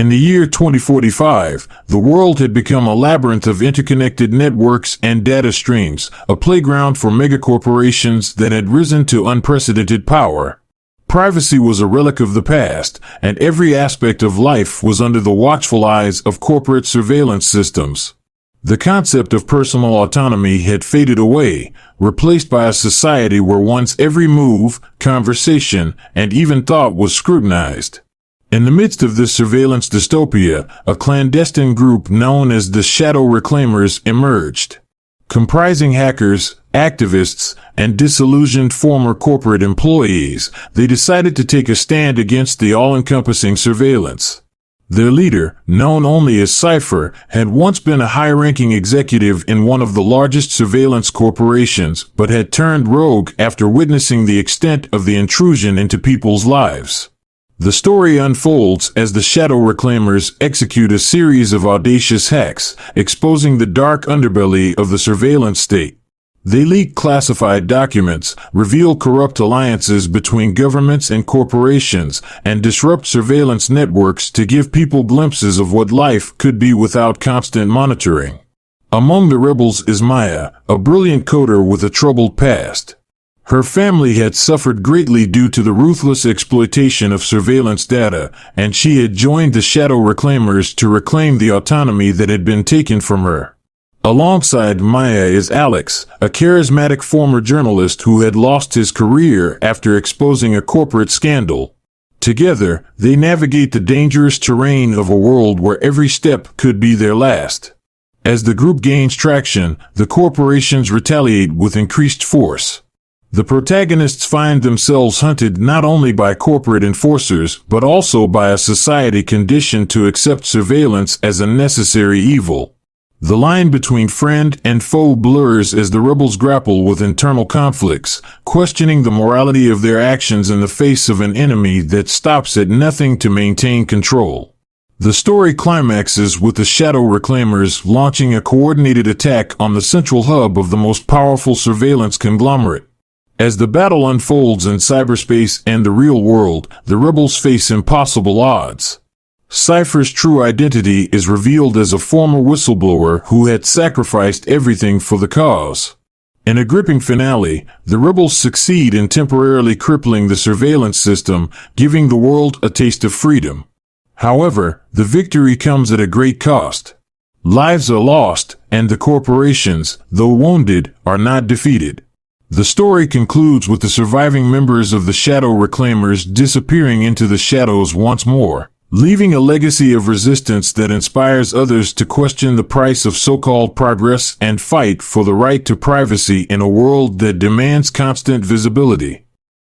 In the year 2045, the world had become a labyrinth of interconnected networks and data streams, a playground for megacorporations that had risen to unprecedented power. Privacy was a relic of the past, and every aspect of life was under the watchful eyes of corporate surveillance systems. The concept of personal autonomy had faded away, replaced by a society where one's every move, conversation, and even thought was scrutinized. In the midst of this surveillance dystopia, a clandestine group known as the Shadow Reclaimers emerged. Comprising hackers, activists, and disillusioned former corporate employees, they decided to take a stand against the all-encompassing surveillance. Their leader, known only as Cipher, had once been a high-ranking executive in one of the largest surveillance corporations, but had turned rogue after witnessing the extent of the intrusion into people's lives. The story unfolds as the Shadow Reclaimers execute a series of audacious hacks, exposing the dark underbelly of the surveillance state. They leak classified documents, reveal corrupt alliances between governments and corporations, and disrupt surveillance networks to give people glimpses of what life could be without constant monitoring. Among the rebels is Maya, a brilliant coder with a troubled past. Her family had suffered greatly due to the ruthless exploitation of surveillance data, and she had joined the Shadow Reclaimers to reclaim the autonomy that had been taken from her. Alongside Maya is Alex, a charismatic former journalist who had lost his career after exposing a corporate scandal. Together, they navigate the dangerous terrain of a world where every step could be their last. As the group gains traction, the corporations retaliate with increased force. The protagonists find themselves hunted not only by corporate enforcers, but also by a society conditioned to accept surveillance as a necessary evil. The line between friend and foe blurs as the rebels grapple with internal conflicts, questioning the morality of their actions in the face of an enemy that stops at nothing to maintain control. The story climaxes with the Shadow Reclaimers launching a coordinated attack on the central hub of the most powerful surveillance conglomerate. As the battle unfolds in cyberspace and the real world, the rebels face impossible odds. Cipher's true identity is revealed as a former whistleblower who had sacrificed everything for the cause. In a gripping finale, the rebels succeed in temporarily crippling the surveillance system, giving the world a taste of freedom. However, the victory comes at a great cost. Lives are lost, and the corporations, though wounded, are not defeated. The story concludes with the surviving members of the Shadow Reclaimers disappearing into the shadows once more, leaving a legacy of resistance that inspires others to question the price of so-called progress and fight for the right to privacy in a world that demands constant visibility.